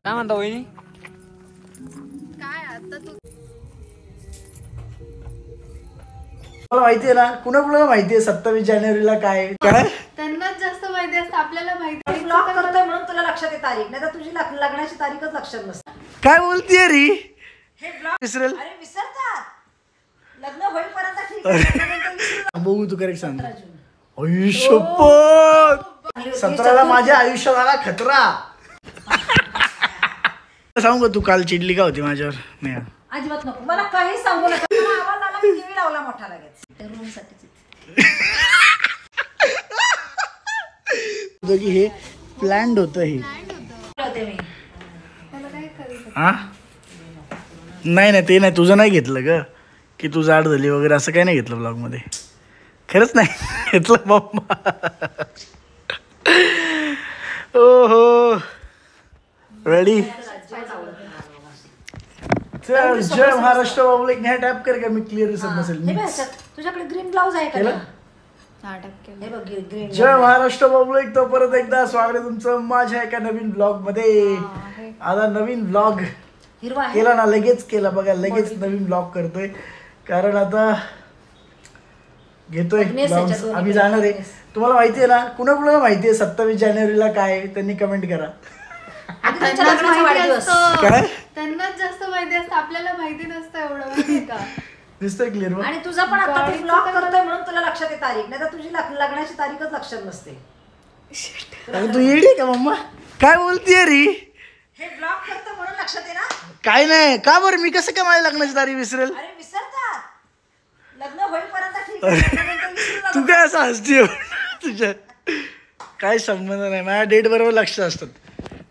काय म्हणता वहिनी? काय आता तू मला माहिती आहे ना, कुणाला माहिती आहे 27 जानेवारीला काय काय त्यांनाच जास्त माहिती असतं, आपल्याला माहिती ब्लॉक करतोय म्हणून तुला लक्षात आहे तारीख, नाही तर तुझी लग्नाची तारीखच लक्षात नसते. काय बोलतीये रे? हे ब्लॉक विसरेल अरे विसरतात, लग्न होईपर्यंत ठीक आहे. बघू तू करेक्ट सांग. आयुष्यपत 17ला माझ्या आयुष्यात आला खतरा. सांगू का तू काल चिडली का होती माझ्यावर? नाही अजिबात नको, मला काही सांगू नका. मला आवाज आला की टीव्ही लावला मोठा लगेच. त्या रूम साठी हे प्लॅन्ड होतं हे. हा नाही नाही ते नाही, तुझं नाही घेतलं ग की तू जाड झाली वगैरे असं काही नाही घेतलं ब्लॉग मध्ये. खरंच नाही घेतलं मम्मा. ओहो रेडी. चल जय महाराष्ट्र पब्लिक ह्या टॅप कर का मी क्लिअर दिसत नसेल. तुझ्याकडे ग्रीन ब्लाउज आहे का? नाटक हे बघ ग्रीन. जय महाराष्ट्र पब्लिक. तो परत एकदा स्वागत आहे तुमचं माझ्या एका नवीन ब्लॉग मध्ये. आता नवीन ब्लॉग हिरवा केला ना, लगेच केला बघा, लगेच नवीन ब्लॉग करतोय कारण आता घेतोय ब्लॉग. आम्ही जाणार आहे. तुम्हाला माहिती आहे ना, कुणाला माहिती आहे 27 जानेवारीला काय? त्यांनी कमेंट करा. काय त्यांनाच जास्त माहिती असतं, आपल्याला माहिती नसतं एवढं, माहिती का? दिसतोय क्लिअर? आणि तुझा पण आता ते ब्लॉक करतोय म्हणून तुला लक्षात आहे तारीख, नाही तर तुझी लग्नाची तारीखच लक्षात नसते. तू येडी का मम्मा? काय बोलतीये रे? हे ब्लॉक करतो म्हणून लक्षात आहे ना? काय नाही का बरं, मी कसं काय माझ्या लग्नाची तारीख विसरेल? अरे विसरतात, लग्न होईपर्यंत ठीक आहे. तू काय असं हसते? तुझ्या काय संबंध नाही, माझ्या डेट बरोबर लक्ष असतात.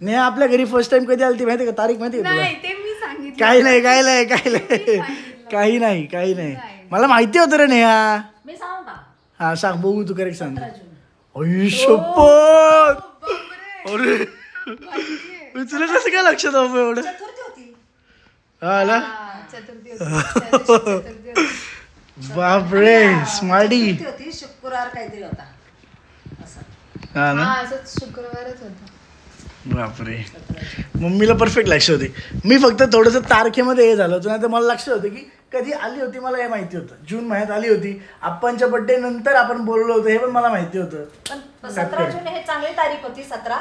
नाही आपल्या घरी फर्स्ट टाइम कधी आली ती माहिती का? तारीख माहिती का तुला? नाही ते मी सांगितलं. काही नाही काही नाही काही नाही काही नाही काही नाही, मला माहिती होतं रे नेहा. मी सांगू का? हा सांग, बघू तू करेक्ट सांग. 15 जून. आयुष्यपत. अरे तुला कसं काय लक्षात हवं एवढं? चतुर्थी होती. हा ना, चतुर्थी होती. बापरे स्मार्टी. चतुर्थी होती, शुक्रवार काहीतरी होता असं. हा ना, असंच शुक्रवारच होता. बापरे मम्मीला परफेक्ट लक्ष होते. मी फक्त थोडंसं तारखेमध्ये हे झालं होतं, नाही तर मला लक्ष होतं की कधी आली होती, मला हे माहिती होतं. जून महिन्यात आली होती. आप्पांच्या बर्थडे नंतर आपण बोललो होतो, हे पण मला माहिती होतं. पण 17 जून हे चांगली तारीख होती. 17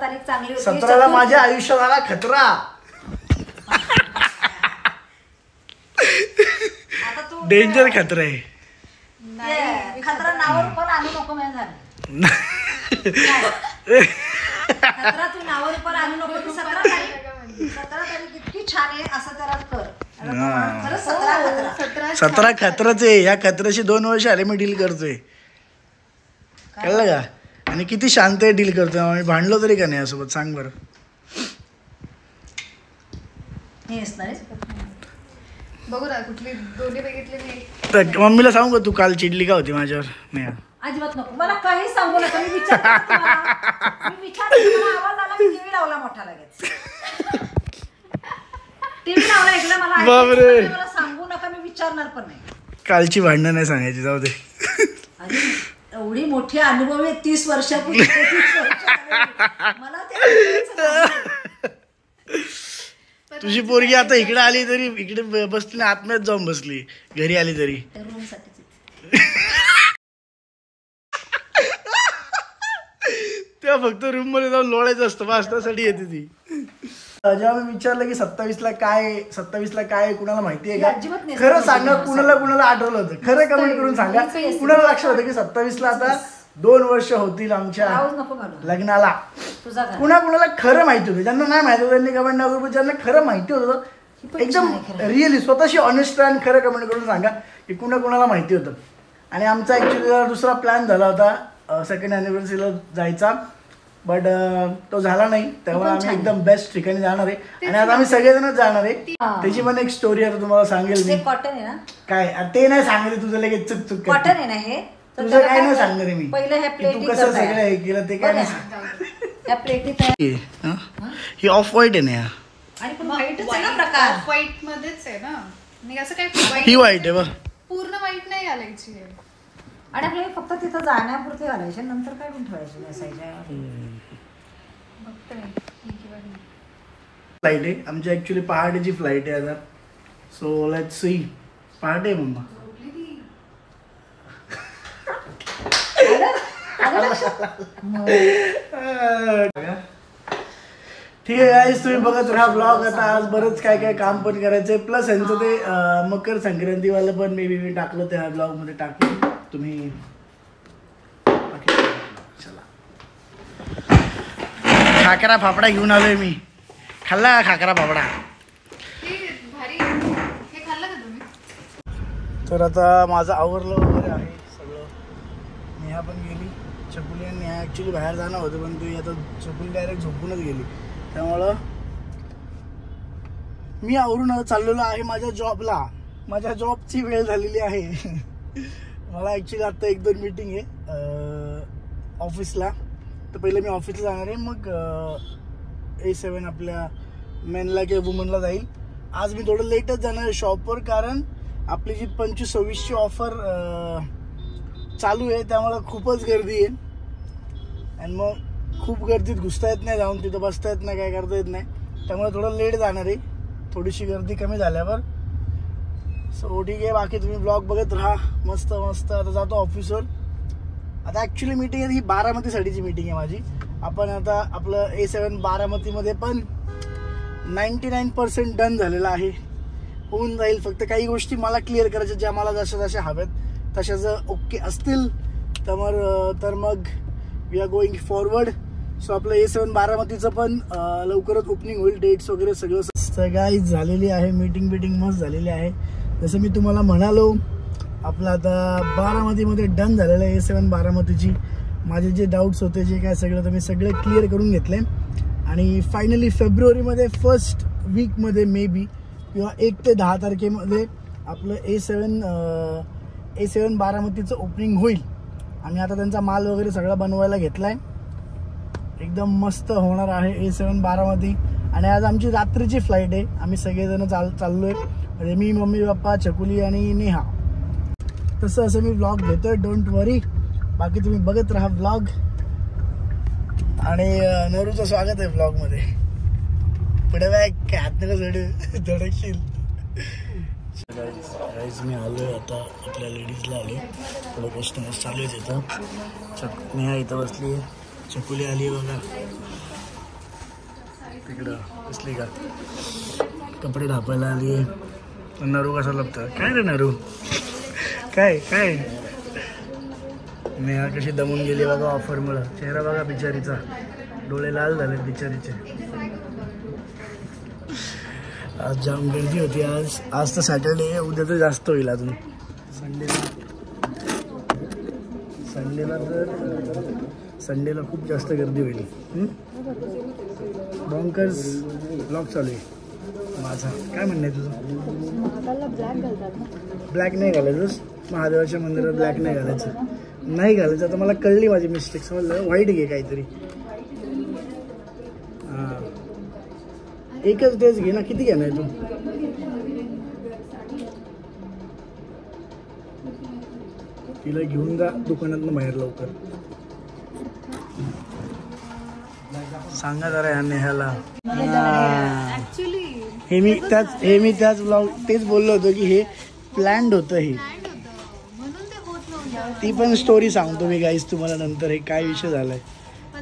तारीख चांगली होती. 17ला माझ्या आयुष्यात आला खतरा. आता तू डेंजर खतरा आहे. खतरा नावावर पण आणू नको माझ्या झालं. खतरा तू नावावर पण आणू नको. ती 17 तारीख इतकी छान आहे असं त्याला कर. खरंच 17 खतरा. 17 खतराच आहे. या खतऱ्याशी 2 वर्ष आले मी डील करतोय, कळलं का? आणि किती शांत आहे डील करतोय. आम्ही भांडलो तरी का नाही यासोबत? सांग बरं. हे असणार बघू ना कुठली दोन्ही बघितली मी. तर मम्मीला सांगू का तू काल चिडली का होती माझ्यावर? नाही अजिबात नको, मला काही सांगू नका. मी विचारते मला आवाज आला की टीव्ही लावला मोठा लगेच. टीव्ही लावला ऐकलं मला. बापरे. मला सांगू नका, मी विचारणार पण नाही. कालची भांडणं नाही सांगायची, जाऊ दे. अरे एवढी मोठी अनुभवी आहे 30 वर्षापूर्वी. 30 वर्षापूर्वी. मला ते तुझी पोरगी आता इकडे आली तरी इकडे बसली, आत्म्यात जाऊन बसली. घरी आली तरी रूम साठी तेव्हा फक्त रूम मध्ये जाऊन लोळायचं असतं, बस त्यासाठी येते ती. जेव्हा मी विचारलं की 27ला काय कुणाला माहिती आहे का? खरं सांगा, कुणाला आठवलं होतं? खरं कमेंट करून सांगा. कुणाला लक्षात होतं की 27ला आता 2 वर्ष होतील आमच्या लग्नाला? कुणाला खरं माहिती होतं? ज्यांना नाही माहिती होतं त्यांनी कमेंट नाही करू. ज्यांना खरं माहिती होतं एकदम रिअली स्वतःशी ऑनेस्ट आणि खरं कमेंट करून सांगा की कुणाला माहिती होतं. आणि आमचा ॲक्च्युली दुसरा प्लॅन झाला होता 2nd अॅनिव्हर्सरीला जायचा, बट तो झाला नाही. तेव्हा आम्ही एकदम बेस्ट ठिकाणी जाणार आहे आणि आता आम्ही सगळेजणच जाणार आहे. त्याची पण एक स्टोरी आता तुम्हाला सांगेल मी. कॉटन आहे ना? काय ते नाही सांगेल, तुझं लगेच चुक कॉटन आहे ना हे? तुझं काय नाही सांगणार आहे मी. पहिलं हे तू कसं सगळं हे केलं ते काय नाही ह्या प्लेटीत ही ऑफ व्हाईट आहे ना? आणि पण व्हाईटच आहे ना प्रकार. व्हाईट मध्येच आहे ना, मी असं काय ही व्हाईट आहे बघ. पूर्ण व्हाईट नाही घालायची आहे. आणि आपल्याला फक्त तिथं जाण्यापुरते घालायचे, नंतर काय पण ठेवायचे नसायच्या. बघते फ्लाईट आहे आमची, ऍक्च्युली पहाटेची फ्लाईट आहे आता. So let's see. पहाटे आहे मम्मा. ठीक आहे गाईस, तुम्ही बघत राहा ब्लॉग. आता आज बरंच काय काय काम पण करायचंय, प्लस यांचं ते मकर संक्रांतीवालं पण मी टाकलं त्या ब्लॉग मध्ये टाकलं. तुम्ही चला खाकरा फाफडा घेऊन आलोय मी. खाल्ला खाकरा फाफडा. तर आता माझं आवरलं वगैरे आहे सगळं. नेहा पण गेली, चकुली आणि नेहा ॲक्च्युली बाहेर जाणं होतं पण ती आता चकुली डायरेक्ट झोपूनच गेली. त्यामुळं मी आवरून चाललेलो आहे माझ्या जॉबला. माझ्या जॉबची वेळ झालेली आहे. मला ॲक्च्युली आत्ता 1-2 मीटिंग आहे ऑफिसला. तर पहिले मी ऑफिसला जाणार आहे, मग A7 आपल्या मेनला किंवा वुमनला जाईल. आज मी थोडं लेटच जाणार आहे शॉपवर, कारण आपली जी 25-26ची ऑफर चालू आहे त्यामुळं खूपच गर्दी आहे. आणि मग खूप गर्दीत घुसता येत नाही, जाऊन तिथं बसता येत नाही, काय करता येत नाही. त्यामुळे थोडं लेट जाणार आहे थोडीशी गर्दी कमी झाल्यावर. सो ठीक आहे, बाकी तुम्ही ब्लॉग बघत राहा. मस्त मस्त आता जातो ऑफिसवर. आता ॲक्च्युली मीटिंग आहे ही बारामतीसाठीची मीटिंग आहे माझी. आपण आता आपलं A7 बारामतीमध्ये पण 99% डन झालेलं आहे, होऊन जाईल. फक्त काही गोष्टी मला क्लिअर करायच्या, ज्या मला जशा जशा हव्यात तशा जर ओके असतील तर मग we are going forward. So आपलं A7 बारामतीचं पण लवकरच ओपनिंग होईल. डेट्स वगैरे सगळं गाईज झालेली आहे. मीटिंग मस्त झालेली आहे. जसं मी तुम्हाला म्हणालो, आपलं आता बारामतीमध्ये डन झालेलं आहे A7 बारामतीची. माझे जे डाऊट्स होते जे काय सगळं तर मी सगळे क्लिअर करून घेतले. आणि फायनली फेब्रुवारीमध्ये फर्स्ट वीकमध्ये मे बी किंवा 1 ते 10 तारखेमध्ये आपलं A7 बारामतीचं ओपनिंग होईल. आम्ही आता त्यांचा माल वगैरे सगळा बनवायला घेतला आहे. एकदम मस्त होणार आहे A7 बारामती. आणि आज आमची रात्रीची फ्लाईट आहे. आम्ही सगळेजण चाललो आहे, म्हणजे मी, मम्मी, पप्पा, चकुली आणि नेहा. तसं असं मी व्लॉग घेतोय, डोंट वरी. बाकी तुम्ही बघत राहा व्लॉग. आणि नरूचं स्वागत आहे व्लॉगमध्ये. पुढे काय हात नका जोडू, धडकशील. गाईज मी आलो आहे आता आपल्या लेडीजला आलो. थोडं कस्टमर्स चालू आहे तिथं. नेहा इथं बसली आहे, चकुली आली आहे बघा तिकडं बसली का, कपडे ढापायला आली आहे. नरू कसा लपतं काय रे नरू, काय काय. नेहा कशी दमून गेली बघा ऑफरमुळं. चेहरा बघा बिचारीचा, डोळे लाल झाले बिचारीचे. आज जाम गर्दी होती. आज तर सॅटर्डे आहे, उद्या तर जास्त होईल अजून. संडेला खूप जास्त गर्दी होईल. बॉन्कर्स ब्लॉग चालू आहे माझा. काय म्हणणं आहे तुझं? ब्लॅक नाही घालायचं महादेवाच्या मंदिरात, ब्लॅक नाही घालायचं. आता मला कळली माझी मिस्टेक, समजलं. व्हाईट घे काहीतरी. हां एकच ड्रेस घे ना, किती घेणार तू? तिला घेऊन जा दुकानातून बाहेर लवकर. सांगा जरा या नेहाला. हे मी त्याच ब्लॉग तेच बोललो होतो की हे प्लॅन्ड होतं. हे ती पण स्टोरी सांगतो मी गाईस तुम्हाला नंतर. हे काय विषय झालाय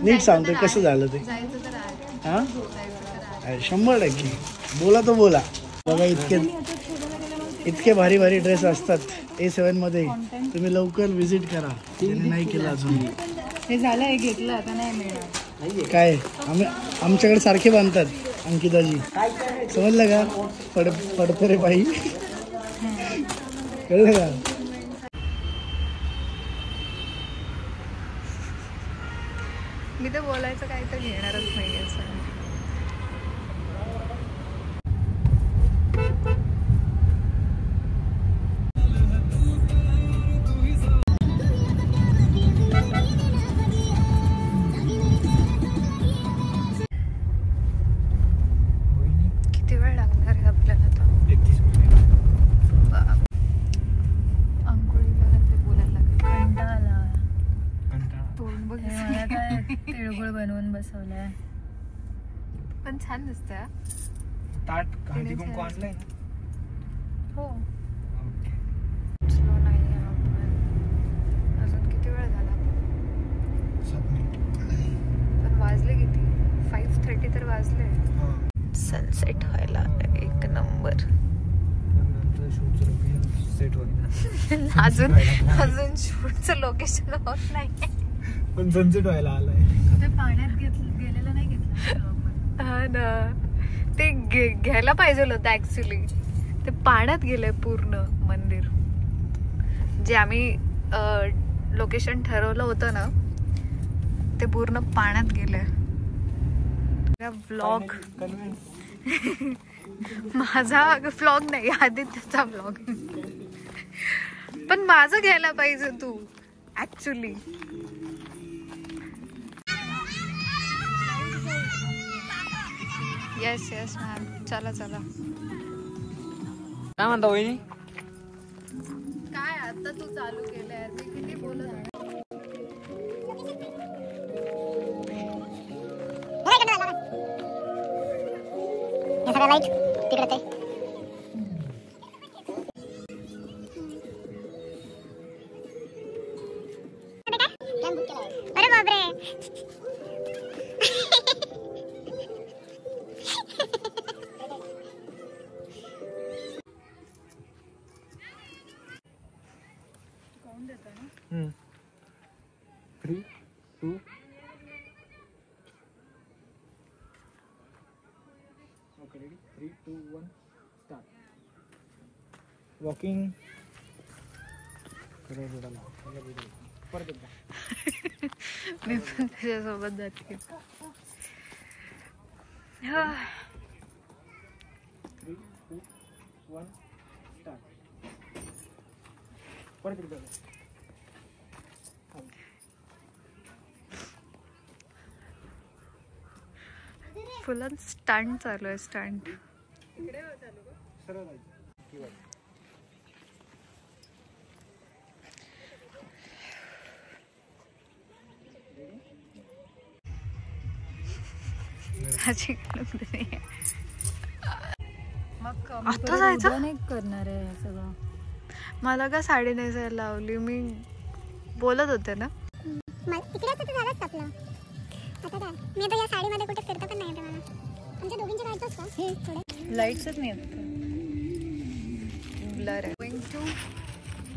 नीट सांगतो कसं झालं ते. हां 100% बोला तो बोला. बघा इतके भारी भारी ड्रेस असतात A7 मध्ये. तुम्ही लवकर विजिट करा ज्यांनी नाही केलं अजून. हे झालं, हे घेतलं, आता नाही मिळणार. काय आमच्याकडे सारखे बांधतात अंकिताजी, समजलं का. पडतो रे बाई, कळलं का. मी तर बोलायचं काय तर घेणारच नाही असं. किती वेळ लागणार आहे आपल्याला आता? 31 मिनिट. अंघोळीला ते बोलायला कंटाळा. तोंड बघ, मला काय तिळगुळ बनवून बसवलाय. पण छान दिसतंय. ताट हळदी कुंकू आणलंय ना. हो स्लो नाही आहे आपण. अजून किती वेळ झाला? पण वाजले किती? 5:30 तर वाजले. सनसेट व्हायला एक नंबर. अजून शूटचं लोकेशन होत नाही. पण सनसेट व्हायला आलाय. ते पाण्यात गेलेलं नाही घेतलं. हा ना, ते घ्यायला पाहिजे होतं ऍक्च्युली. ते पाण्यात गेलंय पूर्ण मंदिर. जे आम्ही लोकेशन ठरवलं होतं ना ते पूर्ण पाण्यात गेलंय. व्लॉग माझा व्लॉग नाही, आदित्यचा व्लॉग. पण माझं घ्यायला पाहिजे तू ऍक्च्युली. येस येस मॅम, चला चला. काय म्हणता वहिनी? काय आता तू चालू केलंय, मी किती बोलत आहे. लाईट तिकडे ते अरे बापरे. कोण देतो ना? 3, 2. Okay, ready? 3, 2, 1, start. Walking. परत एकदा. मी पण त्याच्यासोबत जाते. 3, 2, 1, start. परत एकदा. फुल स्टंट चालू आहे. स्टंट सरळ जायचं. मग आता जायचं नाही करणार आहे सगळं. मला का साडी नेसायला लावली? मी बोलत होते ना. तिकडेच तर झालंच आपलं. आता काय मी आता या साडीमध्ये कुठे फिरता पण नाही आता मला. आमच्या दोघींचे काढतोस का हे थोडे? लाईट्सच नाही येत. ब्लर आहे. गोइंग टू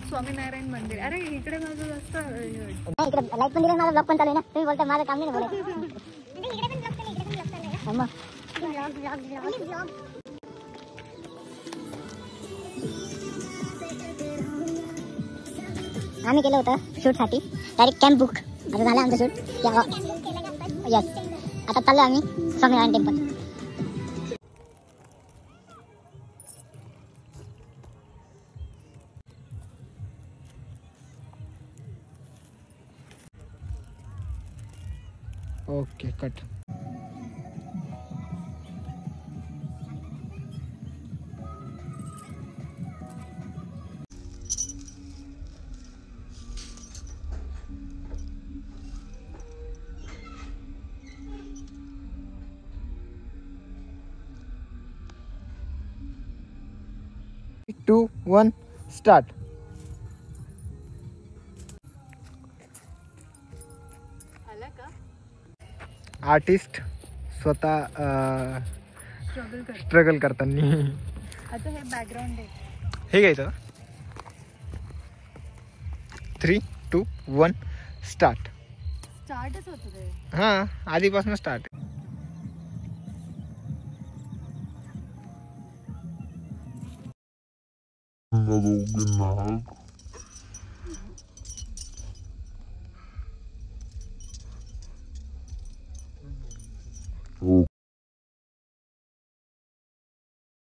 स्वामीनारायण मंदिर. अरे इकडे माझं जास्त इकडे लाईट पण दिले, मला ब्लॉग पण चालू आहे ना. तुम्ही बोलता माझं काम नाही बोलत. इकडे पण ब्लॉग चालू, इकडे पण ब्लॉग चालू आहे. मग ब्लॉग आम्ही केलं होतं शूटसाठी डायरेक्ट कॅम्प बुक. आता झालं आमचं शूट. यस, आता चाललो आम्ही Swaminarayan temple. Okay cut. Two 1 start. आला का? आर्टिस्ट स्वतः स्ट्रगल करताना. आता हे बॅकग्राऊंड आहे. हे घ्यायचं. 3, 2, 1 स्टार्ट. स्टार्टच होतं ते. हा, आधीपासून स्टार्ट. Não,